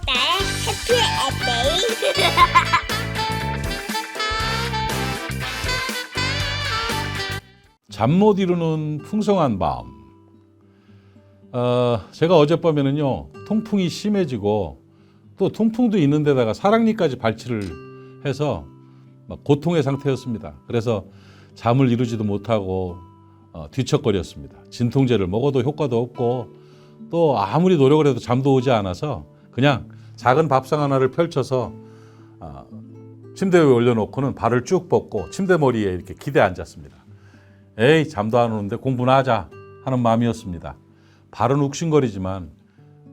나의 해피 엔딩. 잠 못 이루는 풍성한 밤. 제가 어젯밤에는요 통풍이 심해지고 또 통풍도 있는 데다가 사랑니까지 발치를 해서 막 고통의 상태였습니다. 그래서 잠을 이루지도 못하고 뒤척거렸습니다. 진통제를 먹어도 효과도 없고 또 아무리 노력을 해도 잠도 오지 않아서 그냥 작은 밥상 하나를 펼쳐서 침대 위에 올려놓고는 발을 쭉 뻗고 침대 머리에 이렇게 기대 앉았습니다. 에이, 잠도 안 오는데 공부나 하자 하는 마음이었습니다. 발은 욱신거리지만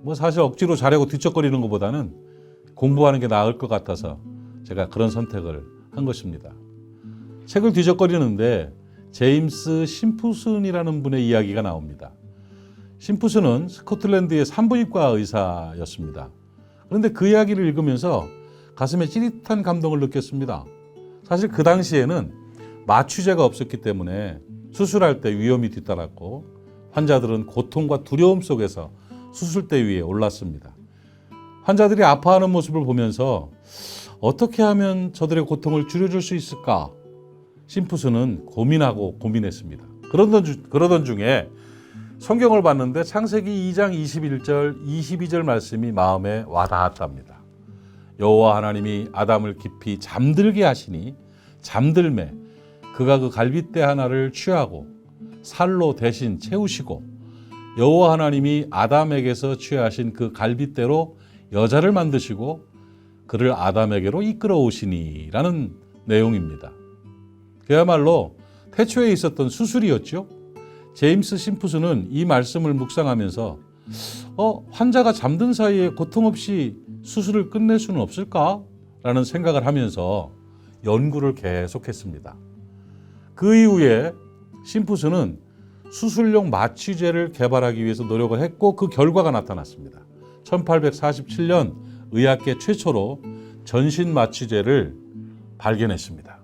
뭐 사실 억지로 자려고 뒤척거리는 것보다는 공부하는 게 나을 것 같아서 제가 그런 선택을 한 것입니다. 책을 뒤적거리는데 제임스 심프슨이라는 분의 이야기가 나옵니다. 심프슨은 스코틀랜드의 산부인과 의사였습니다. 그런데 그 이야기를 읽으면서 가슴에 찌릿한 감동을 느꼈습니다. 사실 그 당시에는 마취제가 없었기 때문에 수술할 때 위험이 뒤따랐고 환자들은 고통과 두려움 속에서 수술대 위에 올랐습니다. 환자들이 아파하는 모습을 보면서 어떻게 하면 저들의 고통을 줄여줄 수 있을까? 심프슨은 고민하고 고민했습니다. 그러던 중에 성경을 봤는데 창세기 2장 21절, 22절 말씀이 마음에 와닿았답니다. 여호와 하나님이 아담을 깊이 잠들게 하시니 잠들매 그가 그 갈빗대 하나를 취하고 살로 대신 채우시고 여호와 하나님이 아담에게서 취하신 그 갈빗대로 여자를 만드시고 그를 아담에게로 이끌어 오시니라는 내용입니다. 그야말로 태초에 있었던 수술이었죠. 제임스 심프슨은 이 말씀을 묵상하면서 환자가 잠든 사이에 고통 없이 수술을 끝낼 수는 없을까? 라는 생각을 하면서 연구를 계속했습니다. 그 이후에 심프슨은 수술용 마취제를 개발하기 위해서 노력을 했고 그 결과가 나타났습니다. 1847년 의학계 최초로 전신 마취제를 발견했습니다.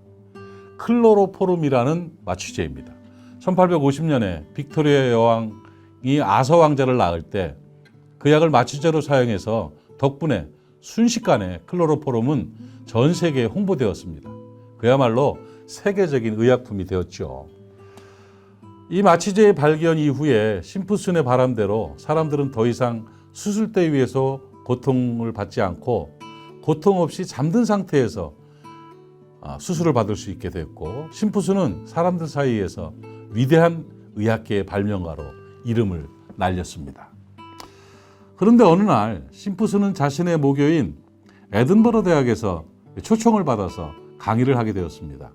클로로포름이라는 마취제입니다. 1850년에 빅토리아 여왕이 아서 왕자를 낳을 때 그 약을 마취제로 사용해서 덕분에 순식간에 클로로포름은 전 세계에 홍보되었습니다. 그야말로 세계적인 의약품이 되었죠. 이 마취제의 발견 이후에 심프슨의 바람대로 사람들은 더 이상 수술대 위에서 고통을 받지 않고 고통 없이 잠든 상태에서 수술을 받을 수 있게 됐고 심프슨은 사람들 사이에서 위대한 의학계의 발명가로 이름을 날렸습니다. 그런데 어느 날 심프슨은 자신의 모교인 에든버러 대학에서 초청을 받아서 강의를 하게 되었습니다.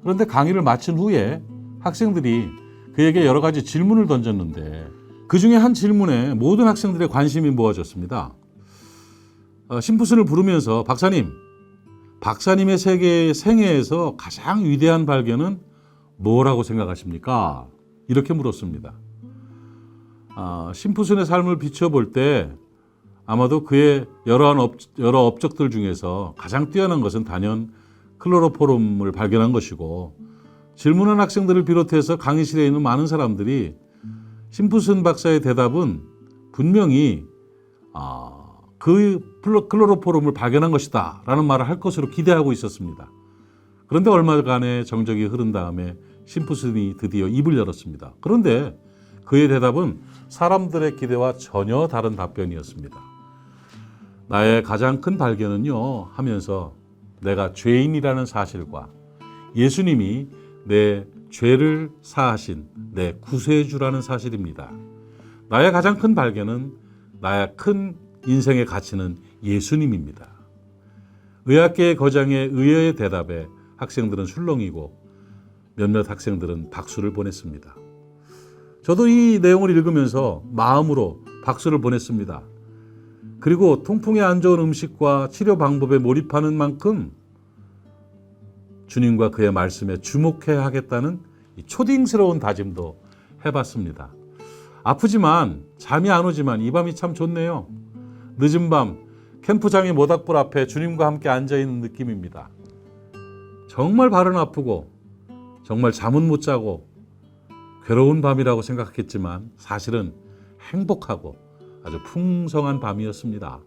그런데 강의를 마친 후에 학생들이 그에게 여러 가지 질문을 던졌는데 그 중에 한 질문에 모든 학생들의 관심이 모아졌습니다. 심프슨을 부르면서 박사님의 세계의 생애에서 가장 위대한 발견은 뭐라고 생각하십니까? 이렇게 물었습니다. 심프슨의 삶을 비춰볼 때 아마도 그의 여러 업적들 중에서 가장 뛰어난 것은 단연 클로로포름을 발견한 것이고 질문한 학생들을 비롯해서 강의실에 있는 많은 사람들이 심프슨 박사의 대답은 분명히 그 클로로포름을 발견한 것이다 라는 말을 할 것으로 기대하고 있었습니다. 그런데 얼마간의 정적이 흐른 다음에 심프슨이 드디어 입을 열었습니다. 그런데 그의 대답은 사람들의 기대와 전혀 다른 답변이었습니다. 나의 가장 큰 발견은요 하면서 내가 죄인이라는 사실과 예수님이 내 죄를 사하신 내 구세주라는 사실입니다. 나의 가장 큰 발견은 나의 큰 인생의 가치는 예수님입니다. 의학계의 거장의 의외의 대답에 학생들은 술렁이고 몇몇 학생들은 박수를 보냈습니다. 저도 이 내용을 읽으면서 마음으로 박수를 보냈습니다. 그리고 통풍에 안 좋은 음식과 치료 방법에 몰입하는 만큼 주님과 그의 말씀에 주목해야 하겠다는 초딩스러운 다짐도 해봤습니다. 아프지만 잠이 안 오지만 이 밤이 참 좋네요. 늦은 밤 캠프장의 모닥불 앞에 주님과 함께 앉아있는 느낌입니다. 정말 발은 아프고 정말 잠은 못 자고 괴로운 밤이라고 생각했지만 사실은 행복하고 아주 풍성한 밤이었습니다.